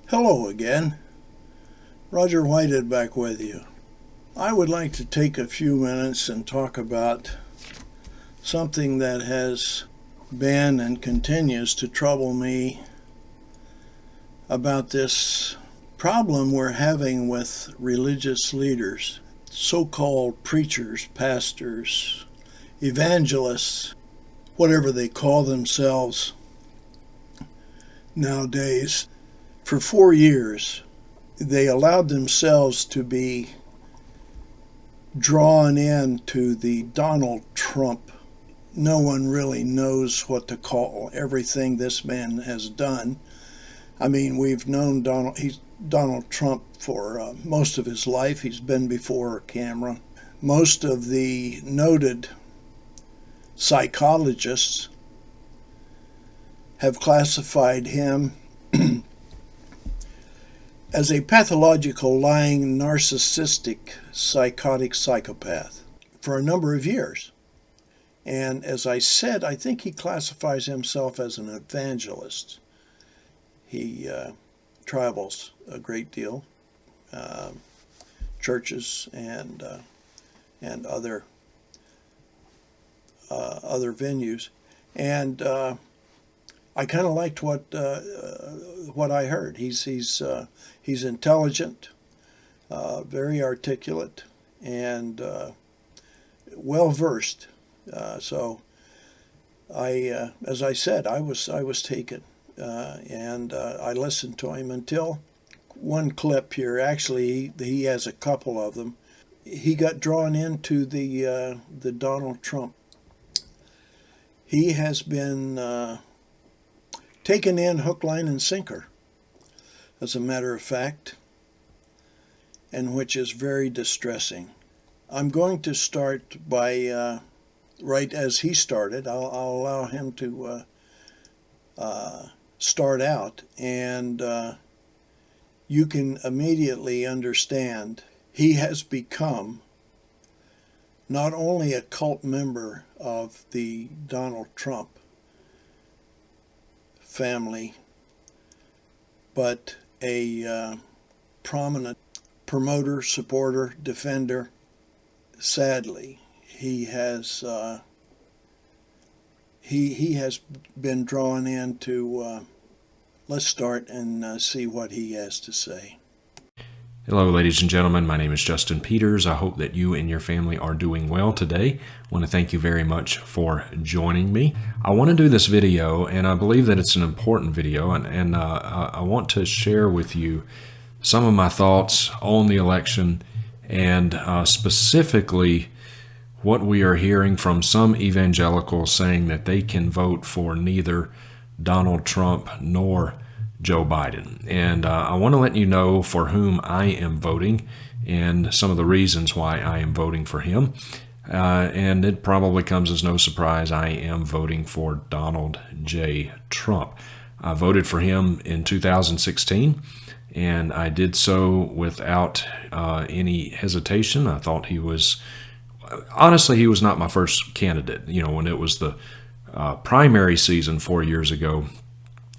Hello again. Roger Whitehead back with you. I would like to take a few minutes and talk about something that has been and continues to trouble me about this problem we're having with religious leaders, so-called preachers, pastors, evangelists, whatever they call themselves nowadays. For 4 years, they allowed themselves to be drawn into the Donald Trump. No one really knows what to call everything this man has done. I mean, we've known Donald Trump for most of his life. He's been before a camera. Most of the noted psychologists have classified him as a pathological, lying, narcissistic, psychotic psychopath for a number of years. And as I said, I think he classifies himself as an evangelist. He travels a great deal, churches and other venues, and I kind of liked what I heard. He's intelligent, very articulate, and well versed. So as I said, I was taken, and I listened to him until one clip here. Actually, he has a couple of them. He got drawn into the Donald Trump. He has been taken in hook, line, and sinker, as a matter of fact, and which is very distressing. I'm going to start by, right as he started, I'll allow him to start out, and you can immediately understand he has become not only a cult member of the Donald Trump family, but a prominent promoter, supporter, defender. Sadly, he has been drawn into. Let's start and see what he has to say. Hello, ladies and gentlemen. My name is Justin Peters. I hope that you and your family are doing well today. I want to thank you very much for joining me. I want to do this video, and I believe that it's an important video, and I want to share with you some of my thoughts on the election, and specifically what we are hearing from some evangelicals saying that they can vote for neither Donald Trump nor Joe Biden. And I want to let you know for whom I am voting and some of the reasons why I am voting for him. And it probably comes as no surprise, I am voting for Donald J. Trump. I voted for him in 2016, and I did so without any hesitation. I thought he was not my first candidate. You know, when it was the primary season 4 years ago,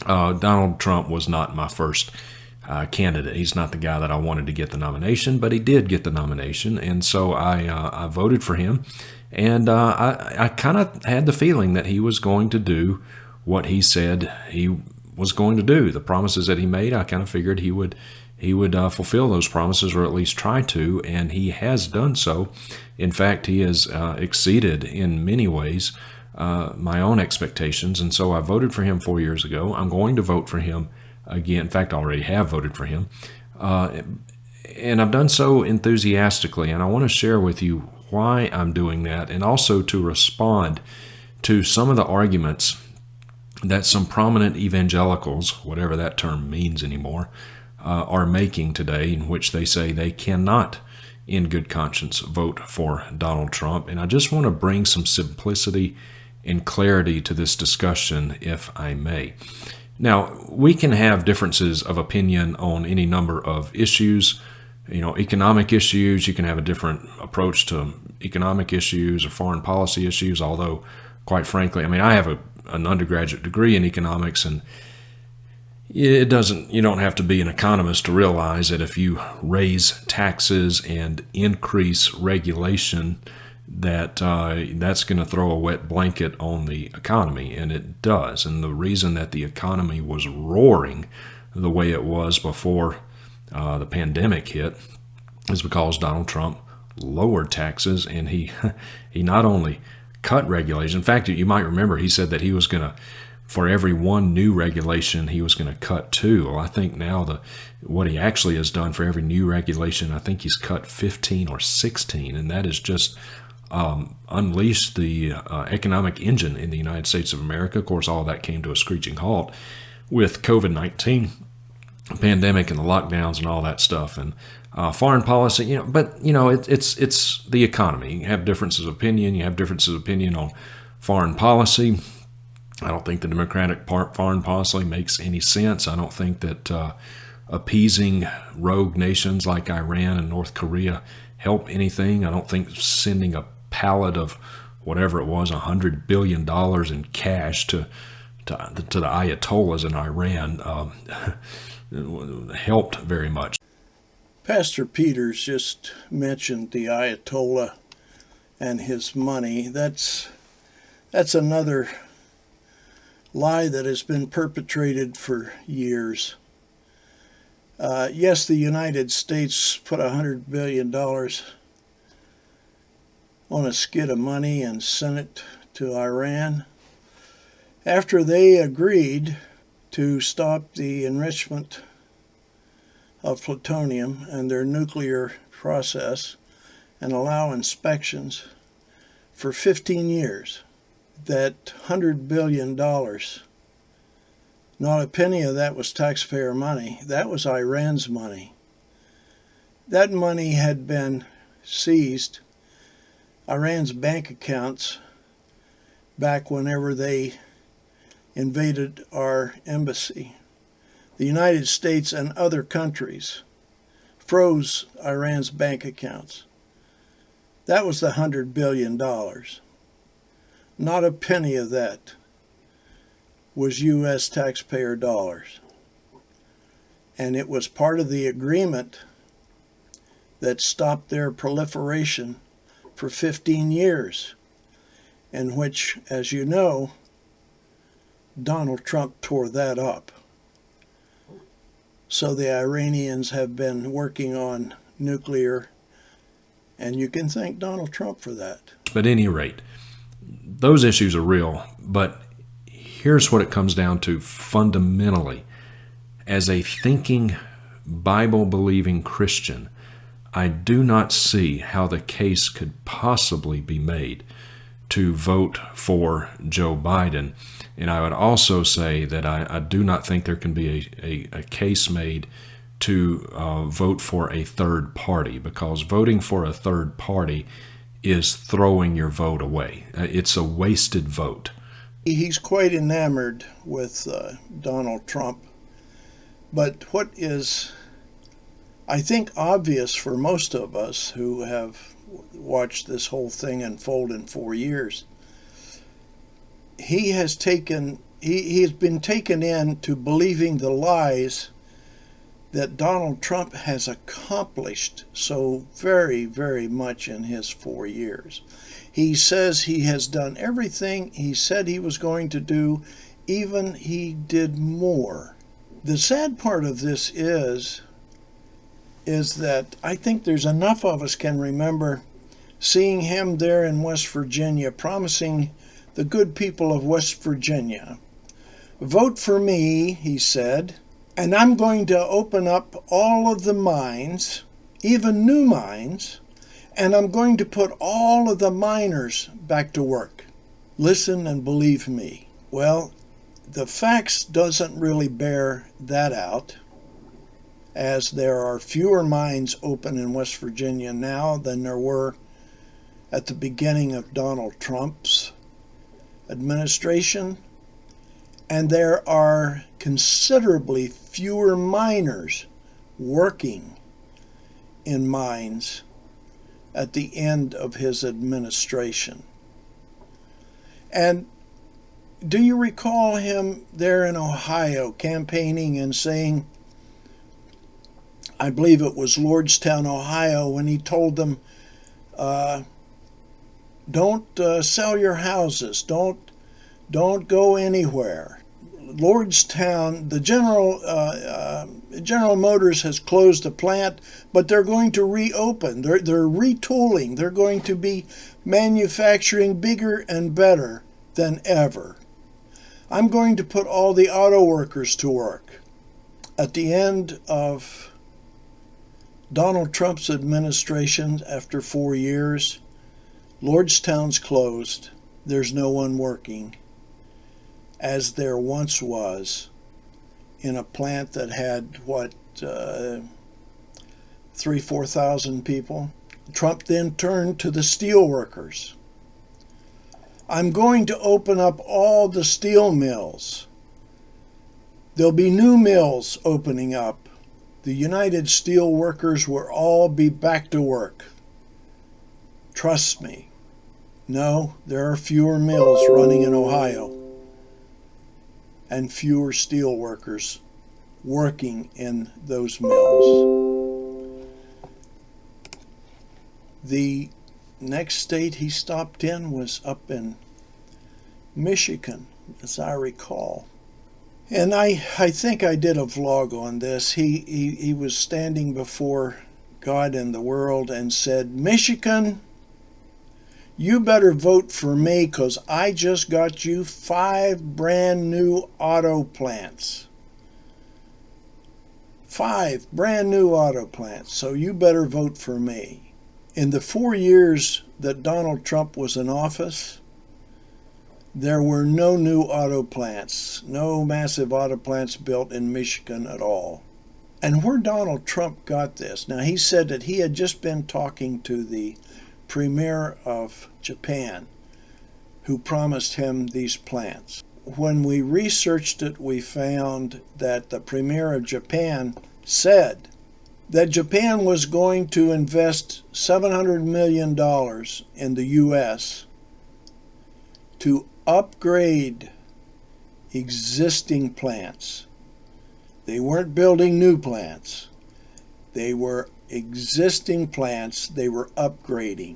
Donald Trump was not my first candidate. He's not the guy that I wanted to get the nomination, but he did get the nomination, and so I voted for him. And I kind of had the feeling that he was going to do what he said he was going to do. The promises that he made, I kind of figured he would fulfill those promises, or at least try to, and he has done so. In fact, he has exceeded in many ways my own expectations, and so I voted for him 4 years ago. I'm going to vote for him again. In fact, I already have voted for him, and I've done so enthusiastically, and I want to share with you why I'm doing that, and also to respond to some of the arguments that some prominent evangelicals, whatever that term means anymore, are making today, in which they say they cannot, in good conscience, vote for Donald Trump. And I just want to bring some simplicity and clarity to this discussion, if I may. Now, we can have differences of opinion on any number of issues. You know, economic issues, you can have a different approach to economic issues or foreign policy issues, although, quite frankly, I mean, I have an undergraduate degree in economics, and It doesn't. You don't have to be an economist to realize that if you raise taxes and increase regulation, that's going to throw a wet blanket on the economy, and it does. And the reason that the economy was roaring the way it was before the pandemic hit is because Donald Trump lowered taxes, and he he not only cut regulation. In fact, you might remember he said that he was going to, for every one new regulation, he was going to cut two. Well, I think now what he actually has done for every new regulation, I think he's cut 15 or 16, and that is just unleashed the economic engine in the United States of America. Of course, all that came to a screeching halt with COVID-19 pandemic and the lockdowns and all that stuff, and foreign policy. But it's the economy. You have differences of opinion. You have differences of opinion on foreign policy. I don't think the Democratic foreign policy makes any sense. I don't think that appeasing rogue nations like Iran and North Korea help anything. I don't think sending a pallet of whatever it was, $100 billion in cash to the Ayatollahs in Iran helped very much. Pastor Peters just mentioned the Ayatollah and his money. That's another lie that has been perpetrated for years. Yes, the United States put $100 billion on a skid of money and sent it to Iran after they agreed to stop the enrichment of plutonium and their nuclear process and allow inspections for 15 years. That $100 billion, not a penny of that was taxpayer money. That was Iran's money. That money had been seized, Iran's bank accounts, back whenever they invaded our embassy. The United States and other countries froze Iran's bank accounts. That was the $100 billion. Not a penny of that was U.S. taxpayer dollars. And it was part of the agreement that stopped their proliferation for 15 years, in which, as you know, Donald Trump tore that up. So the Iranians have been working on nuclear, and you can thank Donald Trump for that. But at any rate, those issues are real, but here's what it comes down to fundamentally. As a thinking, Bible-believing Christian, I do not see how the case could possibly be made to vote for Joe Biden. And I would also say that I do not think there can be a case made to vote for a third party, because voting for a third party is throwing your vote away. It's a wasted vote. He's quite enamored with Donald Trump. But what is, I think, obvious for most of us who have watched this whole thing unfold in 4 years, he has been taken into believing the lies that Donald Trump has accomplished so very, very much in his 4 years. He says he has done everything he said he was going to do, even he did more. The sad part of this is that I think there's enough of us can remember seeing him there in West Virginia promising the good people of West Virginia, "Vote for me," he said, "and I'm going to open up all of the mines, even new mines, and I'm going to put all of the miners back to work. Listen and believe me." Well, the facts doesn't really bear that out, as there are fewer mines open in West Virginia now than there were at the beginning of Donald Trump's administration, and there are considerably fewer miners working in mines at the end of his administration. And Do you recall him there in Ohio campaigning and saying, I believe it was Lordstown, Ohio, when he told them, don't sell your houses, don't go anywhere. Lordstown, the General Motors has closed a plant, but they're going to reopen. They're retooling. They're going to be manufacturing bigger and better than ever. I'm going to put all the auto workers to work. At the end of Donald Trump's administration, after 4 years, Lordstown's closed. There's no one working, as there once was in a plant that had, 4,000 people. Trump then turned to the steel workers. I'm going to open up all the steel mills. There'll be new mills opening up. The United Steel Workers will all be back to work. Trust me. No, there are fewer mills running in Ohio and fewer steel workers working in those mills. The next state he stopped in was up in Michigan, as I recall. And I think I did a vlog on this. He was standing before God and the world and said, Michigan, you better vote for me because I just got you 5 brand new auto plants. 5 brand new auto plants, so you better vote for me. In the 4 years that Donald Trump was in office, there were no new auto plants, no massive auto plants built in Michigan at all. And where Donald Trump got this, now he said that he had just been talking to the Premier of Japan, who promised him these plants. When we researched it, we found that the Premier of Japan said that Japan was going to invest $700 million in the U.S. to upgrade existing plants. They weren't building new plants. They were existing plants they were upgrading.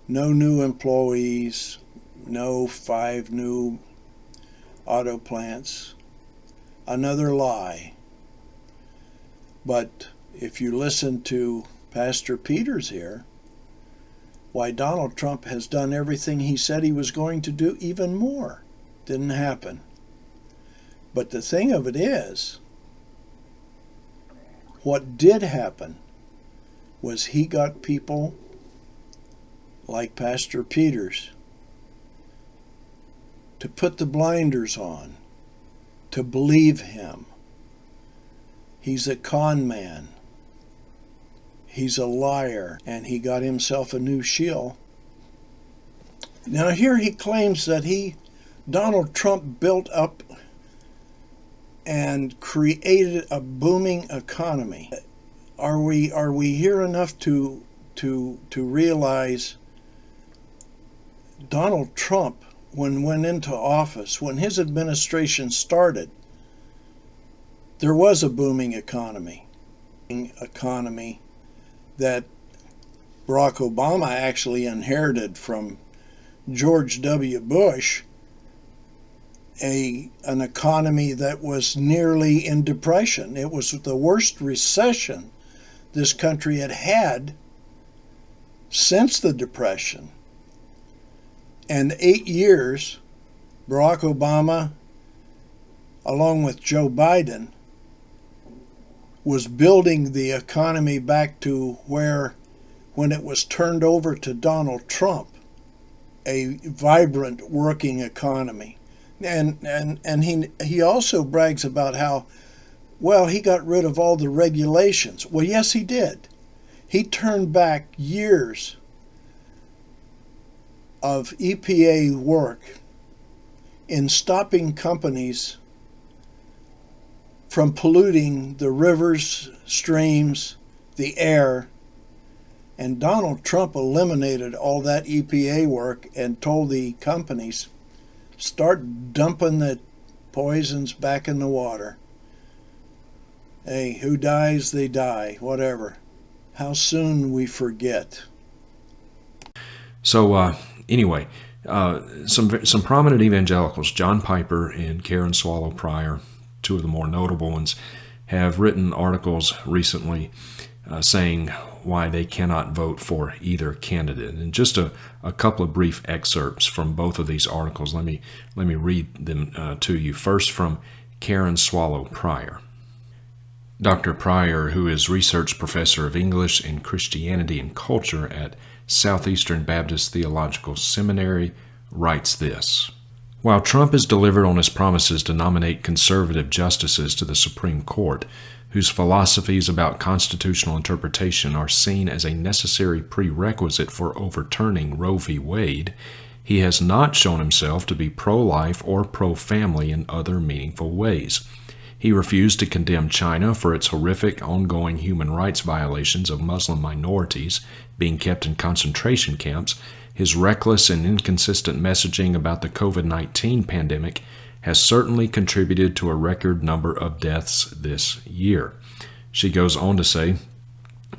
No new employees, no 5 new auto plants. Another lie. But if you listen to Pastor Peters here, why Donald Trump has done everything he said he was going to do, even more. Didn't happen. But the thing of it is, what did happen was he got people like Pastor Peters to put the blinders on, to believe him. He's a con man. He's a liar, and he got himself a new shield. Now here he claims that Donald Trump built up and created a booming economy. Are we here enough to realize Donald Trump, when went into office, when his administration started, there was a booming economy that Barack Obama actually inherited from George W. Bush, an economy that was nearly in depression. It was the worst recession this country had had since the Depression. And 8 years, Barack Obama, along with Joe Biden, was building the economy back to where, when it was turned over to Donald Trump, a vibrant working economy. And he also brags about how, well, he got rid of all the regulations. Well, yes, he did. He turned back years of EPA work in stopping companies from polluting the rivers, streams, the air. And Donald Trump eliminated all that EPA work and told the companies, start dumping the poisons back in the water. Hey, who dies, they die, whatever. How soon we forget. So anyway, some prominent evangelicals, John Piper and Karen Swallow Prior, two of the more notable ones, have written articles recently saying why they cannot vote for either candidate. And just a couple of brief excerpts from both of these articles. Let me read them to you. First, from Karen Swallow Prior. Dr. Pryor, who is research professor of English and Christianity and Culture at Southeastern Baptist Theological Seminary, writes this: While Trump has delivered on his promises to nominate conservative justices to the Supreme Court, whose philosophies about constitutional interpretation are seen as a necessary prerequisite for overturning Roe v. Wade, he has not shown himself to be pro-life or pro-family in other meaningful ways. He refused to condemn China for its horrific ongoing human rights violations of Muslim minorities being kept in concentration camps. His reckless and inconsistent messaging about the COVID-19 pandemic has certainly contributed to a record number of deaths this year. She goes on to say,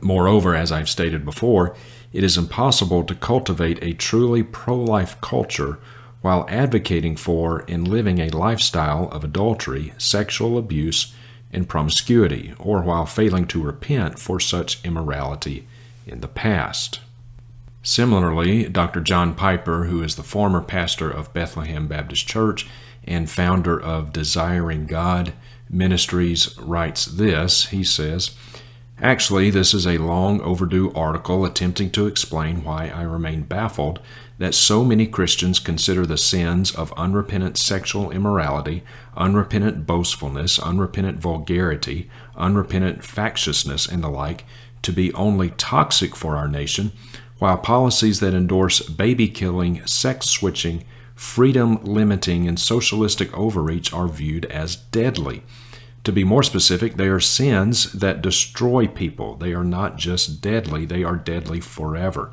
moreover, as I've stated before, it is impossible to cultivate a truly pro-life culture while advocating for and living a lifestyle of adultery, sexual abuse, and promiscuity, or while failing to repent for such immorality in the past. Similarly, Dr. John Piper, who is the former pastor of Bethlehem Baptist Church and founder of Desiring God Ministries, writes this. He says, Actually, this is a long overdue article attempting to explain why I remain baffled that so many Christians consider the sins of unrepentant sexual immorality, unrepentant boastfulness, unrepentant vulgarity, unrepentant factiousness, and the like to be only toxic for our nation, while policies that endorse baby-killing, sex-switching, freedom-limiting, and socialistic overreach are viewed as deadly. To be more specific, they are sins that destroy people. They are not just deadly, they are deadly forever.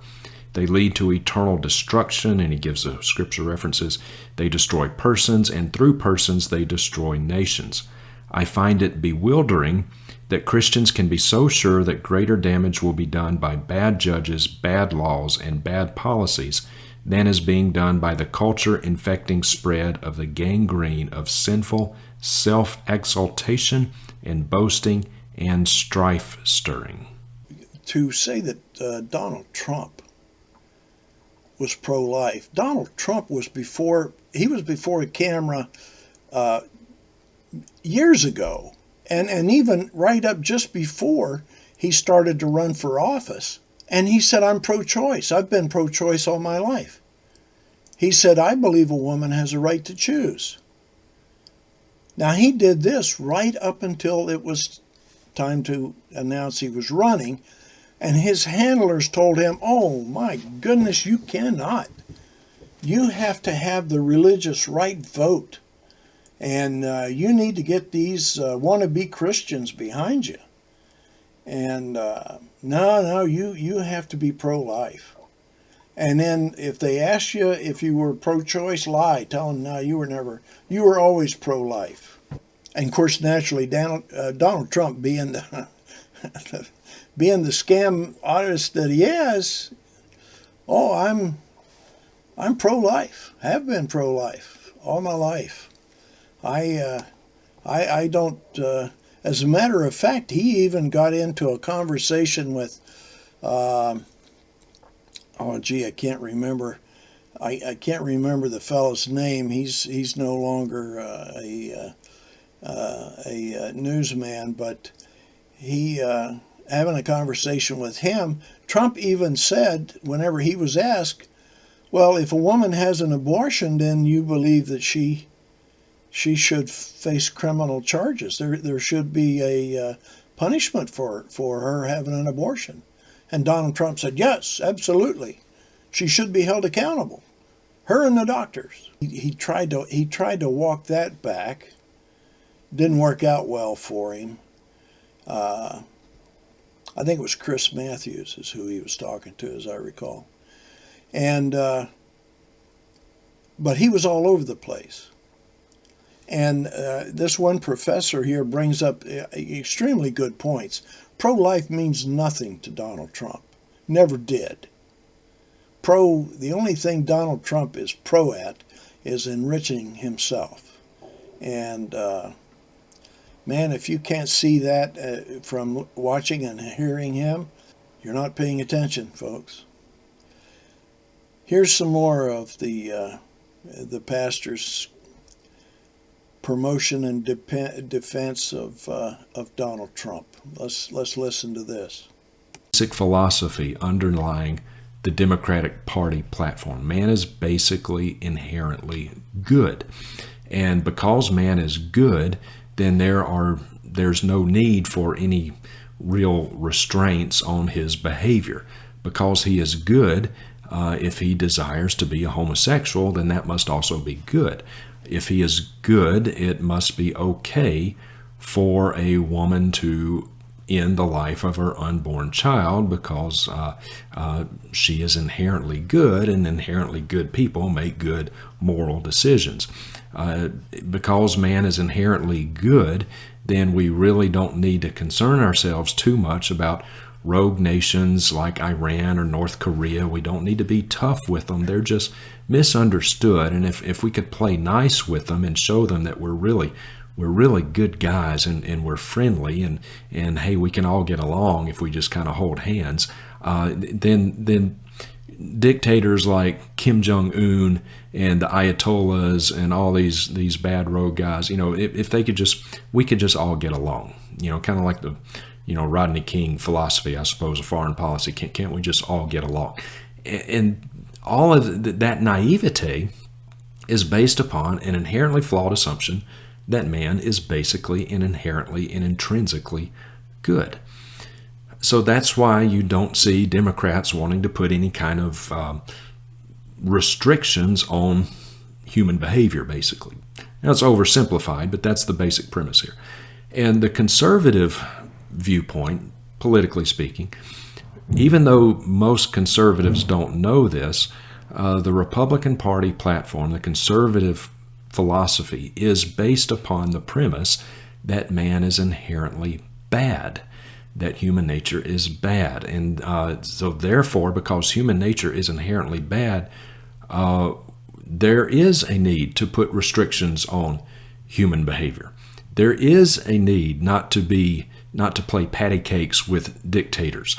They lead to eternal destruction, and he gives the scripture references. They destroy persons, and through persons they destroy nations. I find it bewildering that Christians can be so sure that greater damage will be done by bad judges, bad laws, and bad policies than is being done by the culture-infecting spread of the gangrene of sinful self-exaltation and boasting and strife-stirring. To say that Donald Trump was pro-life. Donald Trump was before a camera years ago, and even right up just before he started to run for office. And he said, I'm pro-choice. I've been pro-choice all my life. He said, I believe a woman has a right to choose. Now, he did this right up until it was time to announce he was running, and his handlers told him, oh, my goodness, you cannot. You have to have the religious right vote, and you need to get these wannabe Christians behind you. And no, you have to be pro-life. And then if they ask you if you were pro-choice, lie. Tell them, no, you were always pro-life. And of course, naturally, Donald Trump being the being the scam artist that he is, oh, I'm pro-life. Have been pro-life all my life. I don't. As a matter of fact, he even got into a conversation with. I can't remember. I can't remember the fellow's name. He's no longer a newsman, but he having a conversation with him. Trump even said, whenever he was asked, "Well, if a woman has an abortion, then you believe that she should face criminal charges. There should be a punishment for her having an abortion." And Donald Trump said, yes, absolutely. She should be held accountable. Her and the doctors. He tried to walk that back. Didn't work out well for him. I think it was Chris Matthews is who he was talking to, as I recall. And But he was all over the place. And this one professor here brings up extremely good points. Pro-life means nothing to Donald Trump. Never did. The only thing Donald Trump is pro at is enriching himself. And man, if you can't see that from watching and hearing him, you're not paying attention, folks. Here's some more of the pastor's promotion and defense of Donald Trump. Let's listen to this. Basic philosophy underlying the Democratic Party platform. Man is basically inherently good. And because man is good, then there's no need for any real restraints on his behavior. Because he is good, if he desires to be a homosexual, then that must also be good. If he is good, it must be okay for a woman to end the life of her unborn child because she is inherently good, and inherently good people make good moral decisions. Because man is inherently good, then we really don't need to concern ourselves too much about rogue nations like Iran or North Korea. We don't need to be tough with them. They're just misunderstood. And if we could play nice with them and show them that we're really good guys and we're friendly and hey, we can all get along if we just kind of hold hands, then dictators like Kim Jong-un and the Ayatollahs and all these bad rogue guys, if they could we could just all get along, kind of like the Rodney King philosophy, I suppose, of foreign policy. Can't we just all get along? And all of that naivete is based upon an inherently flawed assumption that man is basically and inherently and intrinsically good. So that's why you don't see Democrats wanting to put any kind of restrictions on human behavior, basically. Now, it's oversimplified, but that's the basic premise here. And the conservative viewpoint, politically speaking, even though most conservatives don't know this, the Republican Party platform, the conservative philosophy, is based upon the premise that man is inherently bad, that human nature is bad. And so therefore, because human nature is inherently bad, there is a need to put restrictions on human behavior. There is a need not to play patty cakes with dictators,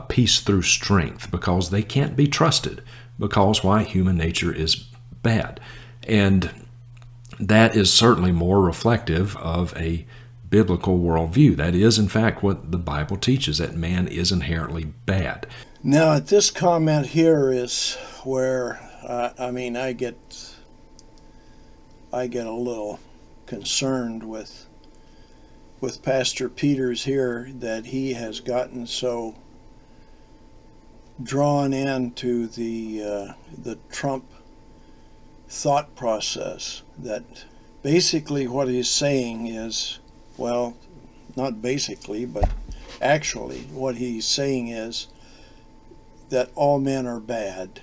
peace through strength, because they can't be trusted, because why? Human nature is bad. And that is certainly more reflective of a biblical worldview. That is, in fact, what the Bible teaches, that man is inherently bad. Now, at this comment here is where, I get a little concerned with Pastor Peters here, that he has gotten so drawn into the Trump thought process that basically what he's saying is, well, not basically, but actually what he's saying is that all men are bad.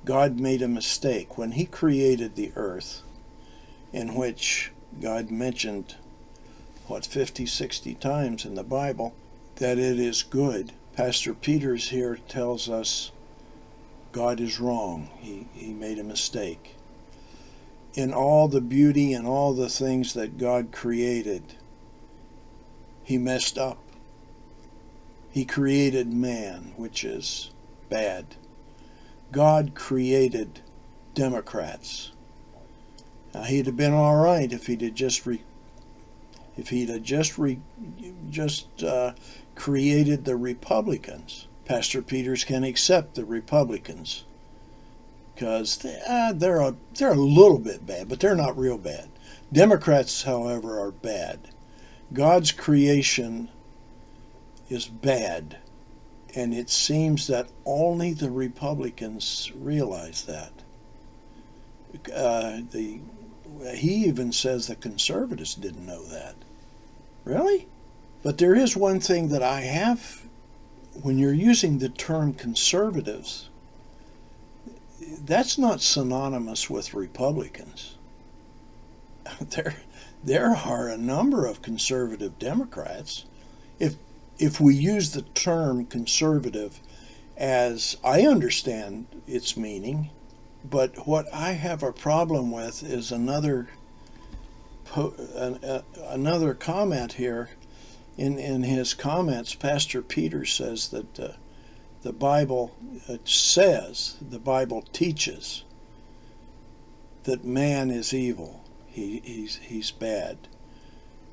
God made a mistake when he created the earth, in which God mentioned 50, 60 times in the Bible that it is good. Pastor Peters here tells us God is wrong. He made a mistake. In all the beauty and all the things that God created, he messed up. He created man, which is bad. God created Democrats. Now, he'd have been all right if he'd have just created the Republicans. Pastor Peters can accept the Republicans because they're a little bit bad, but they're not real bad. Democrats, however, are bad. God's creation is bad, and it seems that only the Republicans realize that. He even says the conservatives didn't know that. Really? But there is one thing that I have, when you're using the term conservatives, that's not synonymous with Republicans. There are a number of conservative Democrats. If we use the term conservative as I understand its meaning, but what I have a problem with is another comment here. In his comments, Pastor Peters says that the Bible teaches that man is evil. He's bad.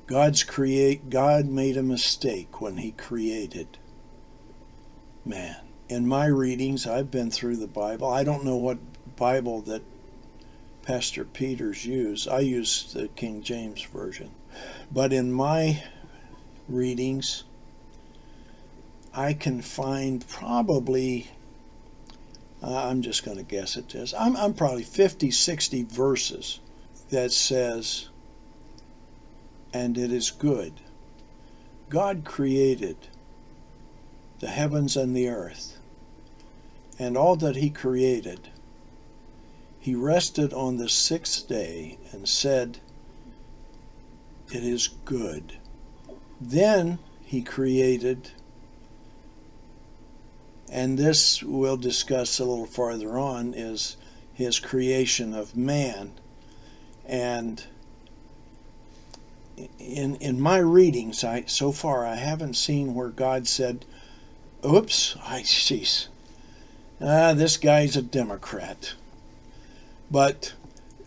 God made a mistake when he created man. In my readings, I've been through the Bible. I don't know what Bible that Pastor Peters used. I use the King James Version. But in my readings, I can find probably, I'm just going to guess at this, I'm probably 50, 60 verses that says, and it is good. God created the heavens and the earth, and all that he created. He rested on the sixth day and said, it is good. Then he created, and this we'll discuss a little farther on, is his creation of man. And in my readings, so far I haven't seen where God said, oops, this guy's a Democrat. But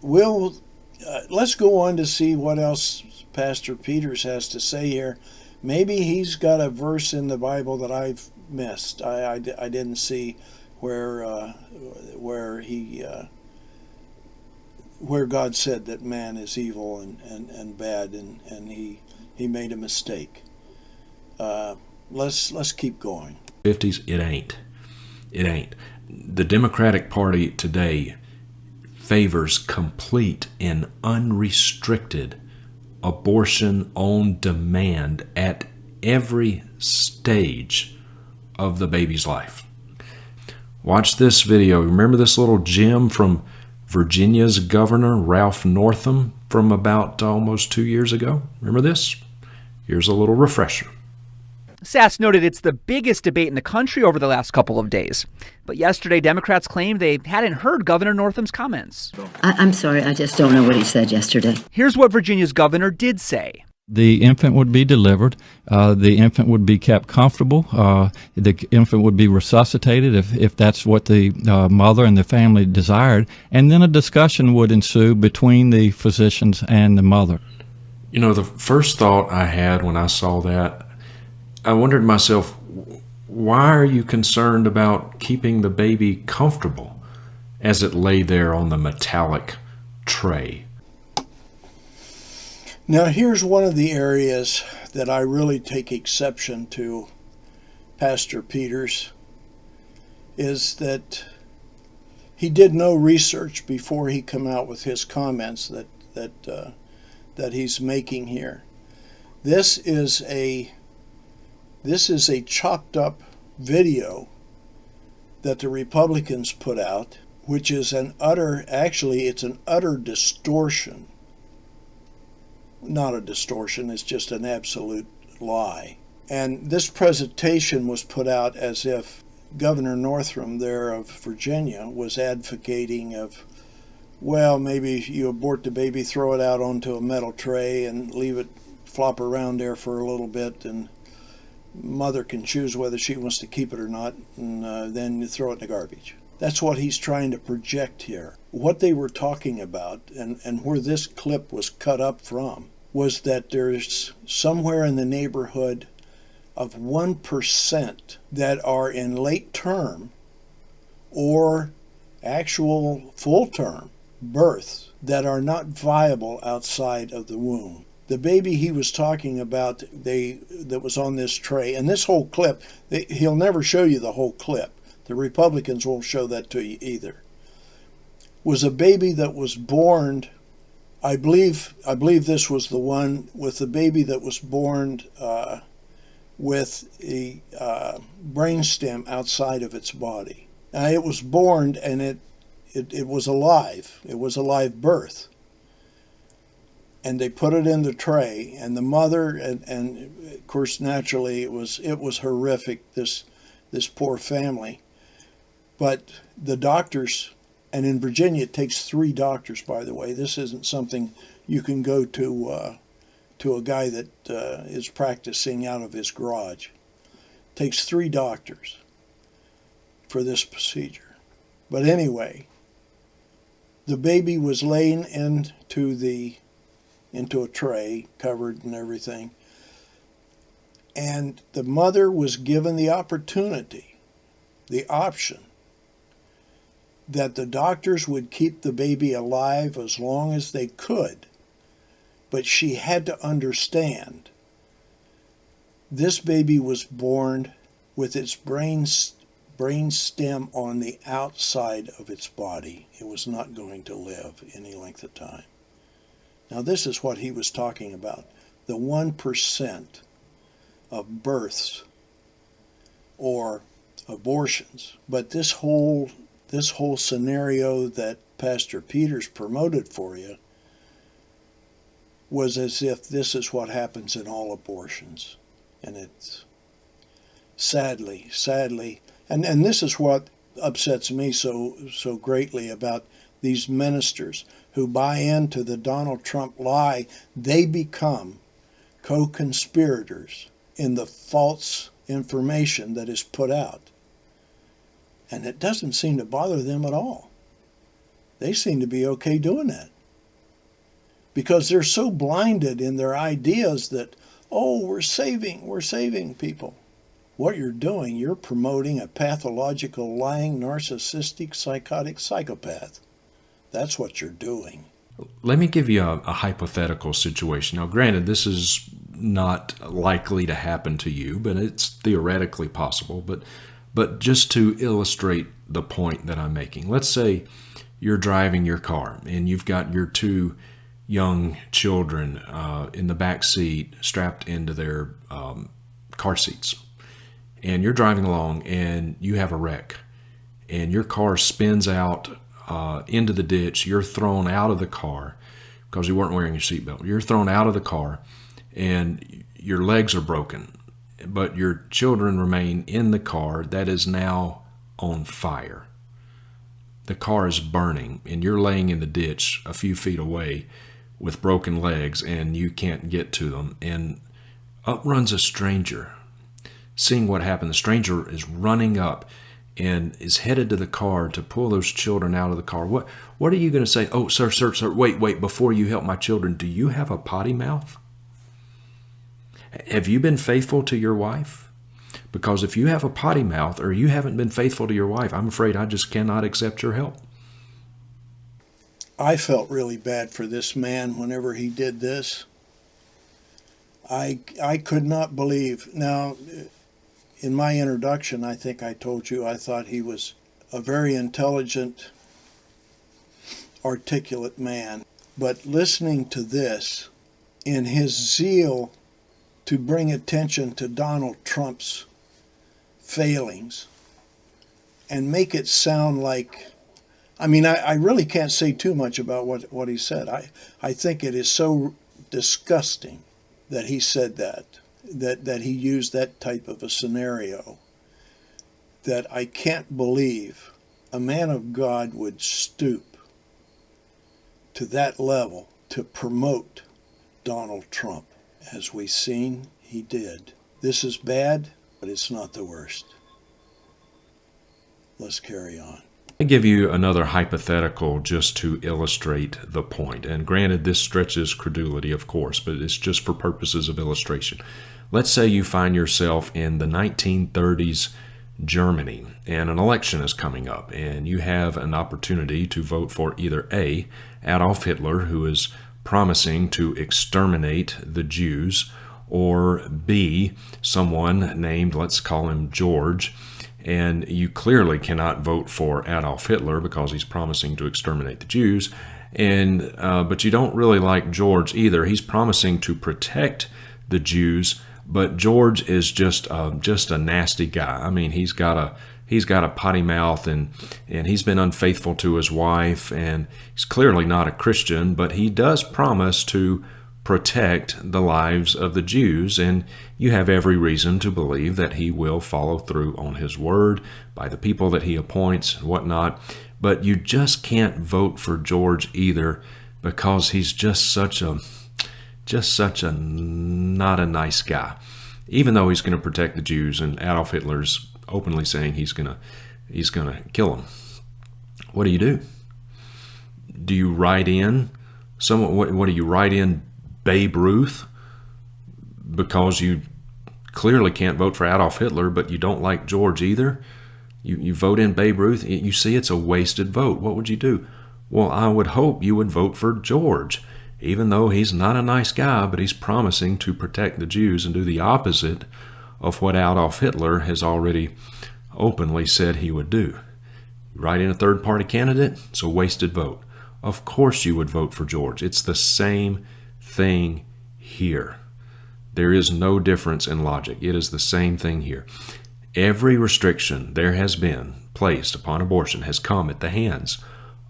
let's go on to see what else Pastor Peters has to say here. Maybe he's got a verse in the Bible that I've missed. I didn't see where God said that man is evil and bad, and he made a mistake. Let's keep going. 50s, it ain't. The Democratic Party today favors complete and unrestricted abortion on demand at every stage of the baby's life. Watch this video. Remember this little gem from Virginia's Governor Ralph Northam from about almost 2 years ago? Remember this? Here's a little refresher. Sass noted it's the biggest debate in the country over the last couple of days. But yesterday, Democrats claimed they hadn't heard Governor Northam's comments. I'm sorry, I just don't know what he said yesterday. Here's what Virginia's governor did say. The infant would be delivered. The infant would be kept comfortable. The infant would be resuscitated if that's what the mother and the family desired. And then a discussion would ensue between the physicians and the mother. You know, the first thought I had when I saw that, I wondered to myself, why are you concerned about keeping the baby comfortable as it lay there on the metallic tray? Now, here's one of the areas that I really take exception to Pastor Peters, is that he did no research before he come out with his comments that he's making here. This is a chopped up video that the Republicans put out, which is it's an utter distortion. Not a distortion, it's just an absolute lie. And this presentation was put out as if Governor Northam there of Virginia was advocating of, well, maybe you abort the baby, throw it out onto a metal tray and leave it flop around there for a little bit, and mother can choose whether she wants to keep it or not, and then you throw it in the garbage. That's what he's trying to project here. What they were talking about, and where this clip was cut up from, was that there's somewhere in the neighborhood of 1% that are in late term or actual full term births that are not viable outside of the womb. The baby he was talking about that was on this tray, and this whole clip, he'll never show you the whole clip. The Republicans won't show that to you either. Was a baby that was born, I believe this was the one with the baby that was born with a brainstem outside of its body. Now, it was born and it was alive. It was a live birth. And they put it in the tray, and the mother, and of course, naturally, it was horrific, this poor family. But the doctors, and in Virginia it takes 3 doctors, by the way. This isn't something you can go to a guy that is practicing out of his garage. It takes 3 doctors for this procedure. But anyway, the baby was laying into a tray, covered and everything. And the mother was given the opportunity, the option, that the doctors would keep the baby alive as long as they could. But she had to understand this baby was born with its brain stem on the outside of its body. It was not going to live any length of time. Now this is what he was talking about. The 1% of births or abortions. But this whole scenario that Pastor Peters promoted for you was as if this is what happens in all abortions. And it's sadly, and this is what upsets me so greatly about these ministers who buy into the Donald Trump lie. They become co-conspirators in the false information that is put out. And it doesn't seem to bother them at all. They seem to be okay doing that. Because they're so blinded in their ideas that, oh, we're saving people. What you're doing, you're promoting a pathological, lying, narcissistic, psychotic psychopath. That's what you're doing. Let me give you a hypothetical situation. Now, granted, this is not likely to happen to you, but it's theoretically possible. But just to illustrate the point that I'm making, let's say you're driving your car and you've got your 2 young children in the back seat strapped into their car seats. And you're driving along and you have a wreck and your car spins out into the ditch. You're thrown out of the car because you weren't wearing your seatbelt. You're thrown out of the car and your legs are broken, but your children remain in the car that is now on fire. The car is burning and you're laying in the ditch a few feet away with broken legs and you can't get to them. And up runs a stranger. Seeing what happened, the stranger is running up and is headed to the car to pull those children out of the car. What are you going to say? Oh, sir, wait, before you help my children, do you have a potty mouth? Have you been faithful to your wife? Because if you have a potty mouth or you haven't been faithful to your wife, I'm afraid I just cannot accept your help. I felt really bad for this man whenever he did this. I could not believe. Now, in my introduction, I think I told you I thought he was a very intelligent, articulate man. But listening to this, in his zeal to bring attention to Donald Trump's failings and make it sound like, I mean, I really can't say too much about what he said. I think it is so disgusting that he said that he used that type of a scenario, that I can't believe a man of God would stoop to that level to promote Donald Trump, as we've seen he did. This is bad, but it's not the worst. Let's carry on. I give you another hypothetical just to illustrate the point. And granted, this stretches credulity, of course, but it's just for purposes of illustration. Let's say you find yourself in the 1930s Germany and an election is coming up and you have an opportunity to vote for either A, Adolf Hitler, who is promising to exterminate the Jews, or B, someone named, let's call him George, and you clearly cannot vote for Adolf Hitler because he's promising to exterminate the Jews, and but you don't really like George either. He's promising to protect the Jews, but George is just a nasty guy. I mean, he's got he's got a potty mouth and he's been unfaithful to his wife, and he's clearly not a Christian, but he does promise to protect the lives of the Jews, and you have every reason to believe that he will follow through on his word by the people that he appoints and whatnot. But you just can't vote for George either, because he's just such a not a nice guy. Even though he's going to protect the Jews, and Adolf Hitler's openly saying he's going to kill them. What do? Do you write in what do you write in Babe Ruth because you clearly can't vote for Adolf Hitler, but you don't like George either? You vote in Babe Ruth. You see, it's a wasted vote. What would you do? Well, I would hope you would vote for George, even though he's not a nice guy, but he's promising to protect the Jews and do the opposite of what Adolf Hitler has already openly said he would do. You write in a third-party candidate, it's a wasted vote. Of course you would vote for George. It's the same thing here. There is no difference in logic. It is the same thing here. Every restriction there has been placed upon abortion has come at the hands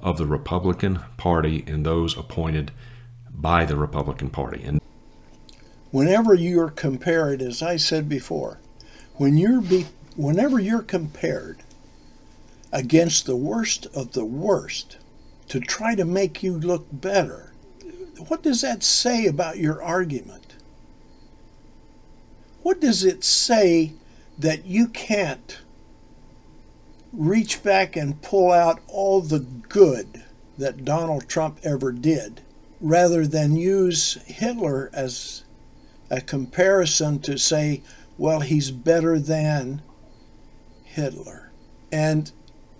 of the Republican Party and those appointed by the Republican Party. And whenever you're compared, as I said before, whenever you're compared against the worst of the worst to try to make you look better, what does that say about your argument? What does it say that you can't reach back and pull out all the good that Donald Trump ever did, rather than use Hitler as a comparison to say, well, he's better than Hitler? And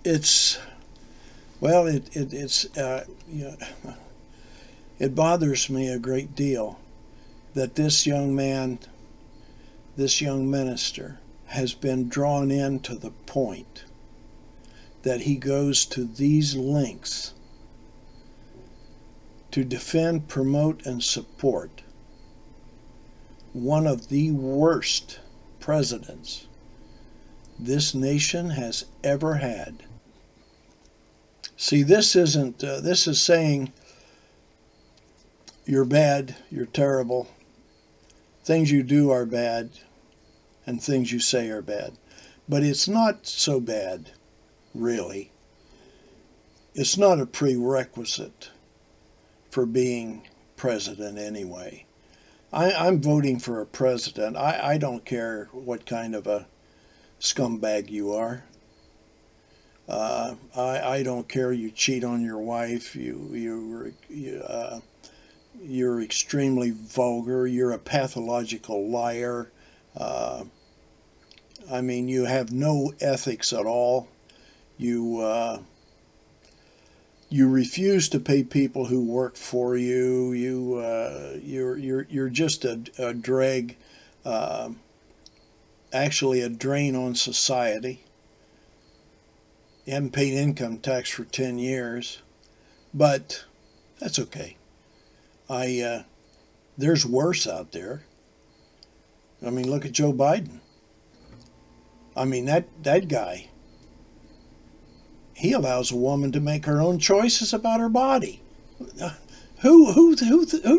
it's, well, it bothers me a great deal that this young man, this young minister, has been drawn in to the point that he goes to these lengths to defend, promote, and support one of the worst presidents this nation has ever had. See, this is saying you're bad, you're terrible, things you do are bad, and things you say are bad. But it's not so bad, really. It's not a prerequisite for being president anyway. I'm voting for a president. I don't care what kind of a scumbag you are. I don't care you cheat on your wife. You're extremely vulgar. You're a pathological liar. I mean, you have no ethics at all. You refuse to pay people who work for you. You're just a drag, actually a drain on society. You haven't paid income tax for 10 years, but that's okay. There's worse out there. I mean, look at Joe Biden. I mean, that guy, he allows a woman to make her own choices about her body. Who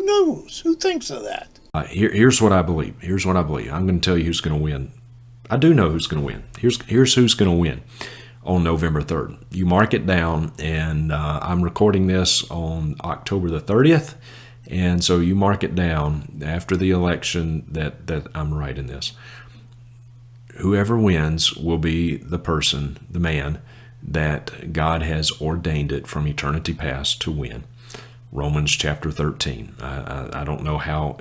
knows? Who thinks of that? Here's what I believe. I'm going to tell you who's going to win. I do know who's going to win. Here's who's going to win on November 3rd. You mark it down, and I'm recording this on October the 30th, and so you mark it down after the election that I'm writing this. Whoever wins will be the man that God has ordained it from eternity past to win. Romans chapter 13. I don't know how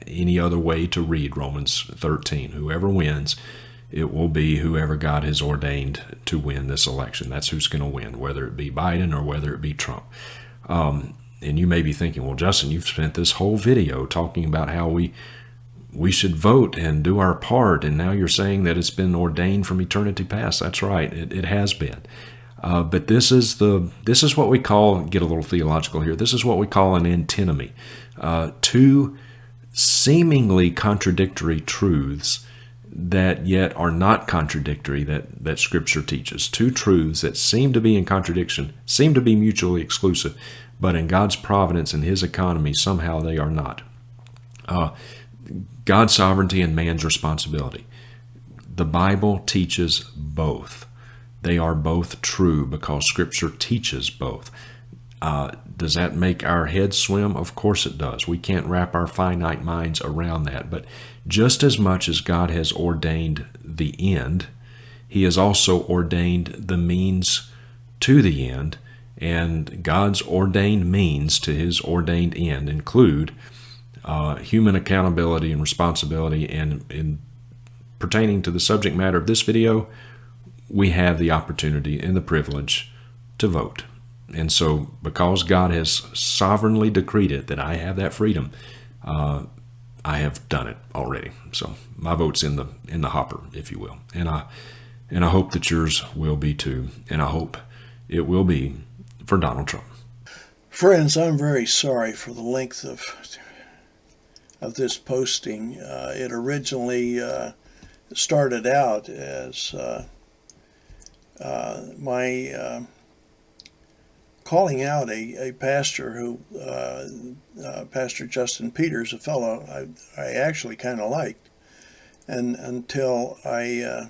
any other way to read Romans 13. Whoever wins, it will be whoever God has ordained to win this election. That's who's going to win, whether it be Biden or whether it be Trump. And you may be thinking, well, Justin, you've spent this whole video talking about how we should vote and do our part, and now you're saying that it's been ordained from eternity past. That's right, it has been. But this is what we call, get a little theological here, this is what we call an antinomy. Two seemingly contradictory truths that yet are not contradictory that Scripture teaches. Two truths that seem to be in contradiction, seem to be mutually exclusive, but in God's providence and His economy, somehow they are not. God's sovereignty and man's responsibility. The Bible teaches both. They are both true because Scripture teaches both. Does that make our heads swim? Of course it does. We can't wrap our finite minds around that. But just as much as God has ordained the end, He has also ordained the means to the end. And God's ordained means to His ordained end include human accountability and responsibility. And in pertaining to the subject matter of this video, we have the opportunity and the privilege to vote. And so because God has sovereignly decreed it that I have that freedom, I have done it already. So my vote's in the hopper, if you will. And I hope that yours will be too. And I hope it will be for Donald Trump. Friends, I'm very sorry for the length of this posting. It originally started out as my calling out a pastor who, Pastor Justin Peters, a fellow I actually kind of liked, and until I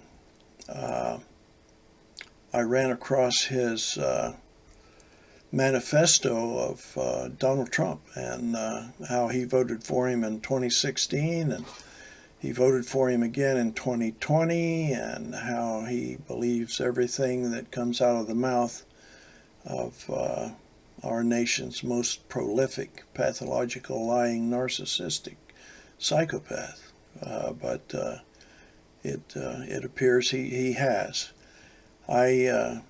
ran across his manifesto of Donald Trump and how he voted for him in 2016, and he voted for him again in 2020, and how he believes everything that comes out of the mouth of our nation's most prolific, pathological, lying, narcissistic psychopath. But it appears he has. I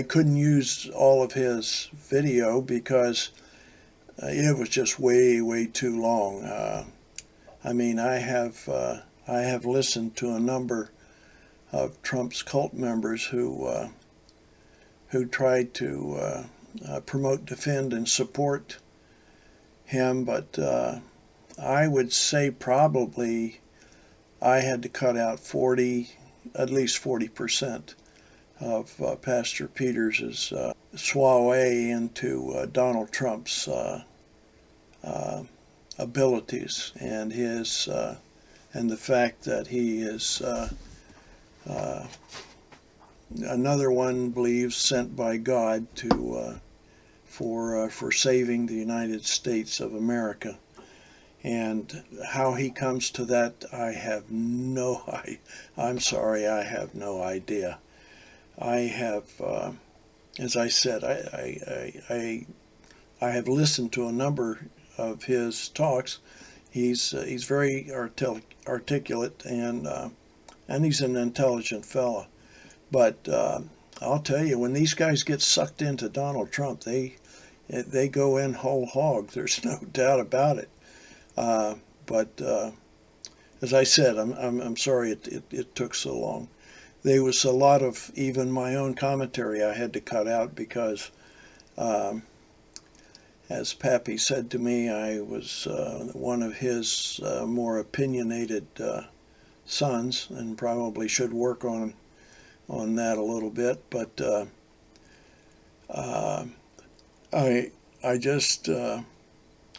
couldn't use all of his video because it was just way too long. I mean, I have listened to a number of Trump's cult members who tried to promote, defend, and support him, but I would say probably I had to cut out at least 40% of Pastor Peters' soiree into Donald Trump's abilities and his and the fact that he is another one believes sent by God to for saving the United States of America. And how he comes to that, I'm sorry, I have no idea. I have, as I said, I have listened to a number of his talks. He's very articulate, and he's an intelligent fella. But I'll tell you, when these guys get sucked into Donald Trump, they go in whole hog. There's no doubt about it. But as I said, I'm sorry it took so long. There was a lot of even my own commentary I had to cut out because, as Pappy said to me, I was one of his more opinionated sons, and probably should work on that a little bit. But I just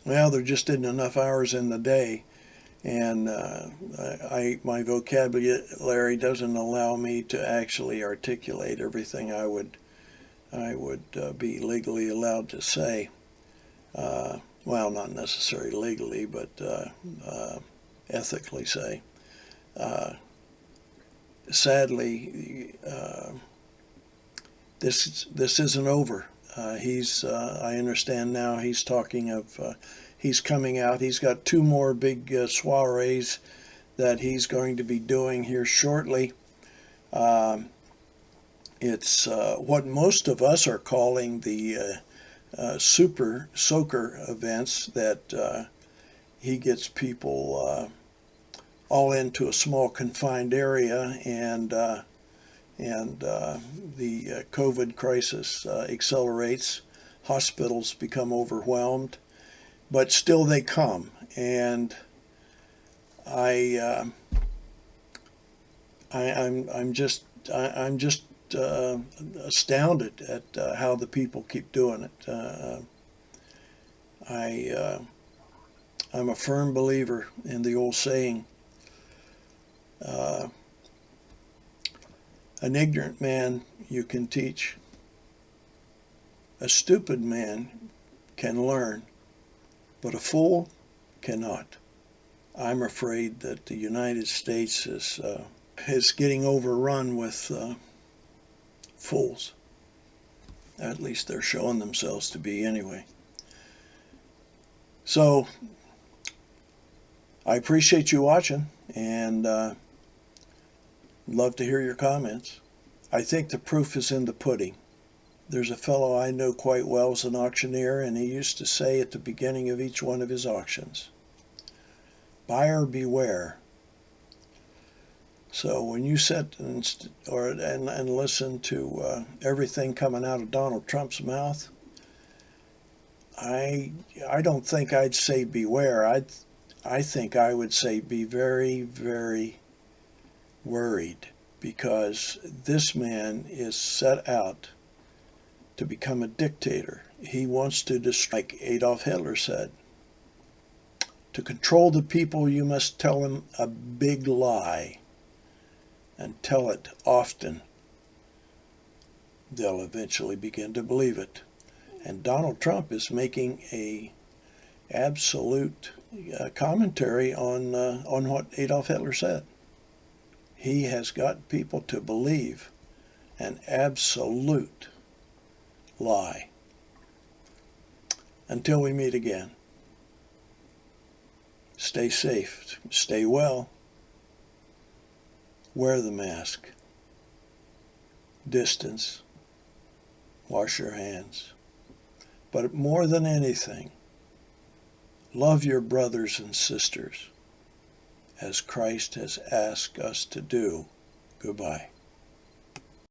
well, there just isn't enough hours in the day, and my vocabulary doesn't allow me to actually articulate everything I would be legally allowed to say. Well, not necessarily legally, but ethically say. Sadly, this isn't over. I understand now he's talking of, he's coming out. He's got two more big soirees that he's going to be doing here shortly. It's what most of us are calling the super soaker events, that he gets people all into a small confined area, and the COVID crisis accelerates. Hospitals become overwhelmed, but still they come. And I'm just astounded at how the people keep doing it. I'm a firm believer in the old saying, an ignorant man you can teach, a stupid man can learn, but a fool cannot. I'm afraid that the United States is getting overrun with fools. At least they're showing themselves to be anyway. So I appreciate you watching, and love to hear your comments. I think the proof is in the pudding. There's a fellow I know quite well as an auctioneer, and he used to say at the beginning of each one of his auctions, buyer beware. So when you sit and listen to everything coming out of Donald Trump's mouth, I don't think I'd say beware. I think I would say be very, very worried, because this man is set out to become a dictator. He wants to destroy, like Adolf Hitler said, to control the people you must tell them a big lie, and tell it often. They'll eventually begin to believe it. And Donald Trump is making a absolute commentary on what Adolf Hitler said. He has got people to believe an absolute lie. Until we meet again, stay safe, stay well, wear the mask, distance, wash your hands. But more than anything, love your brothers and sisters as Christ has asked us to do. Goodbye.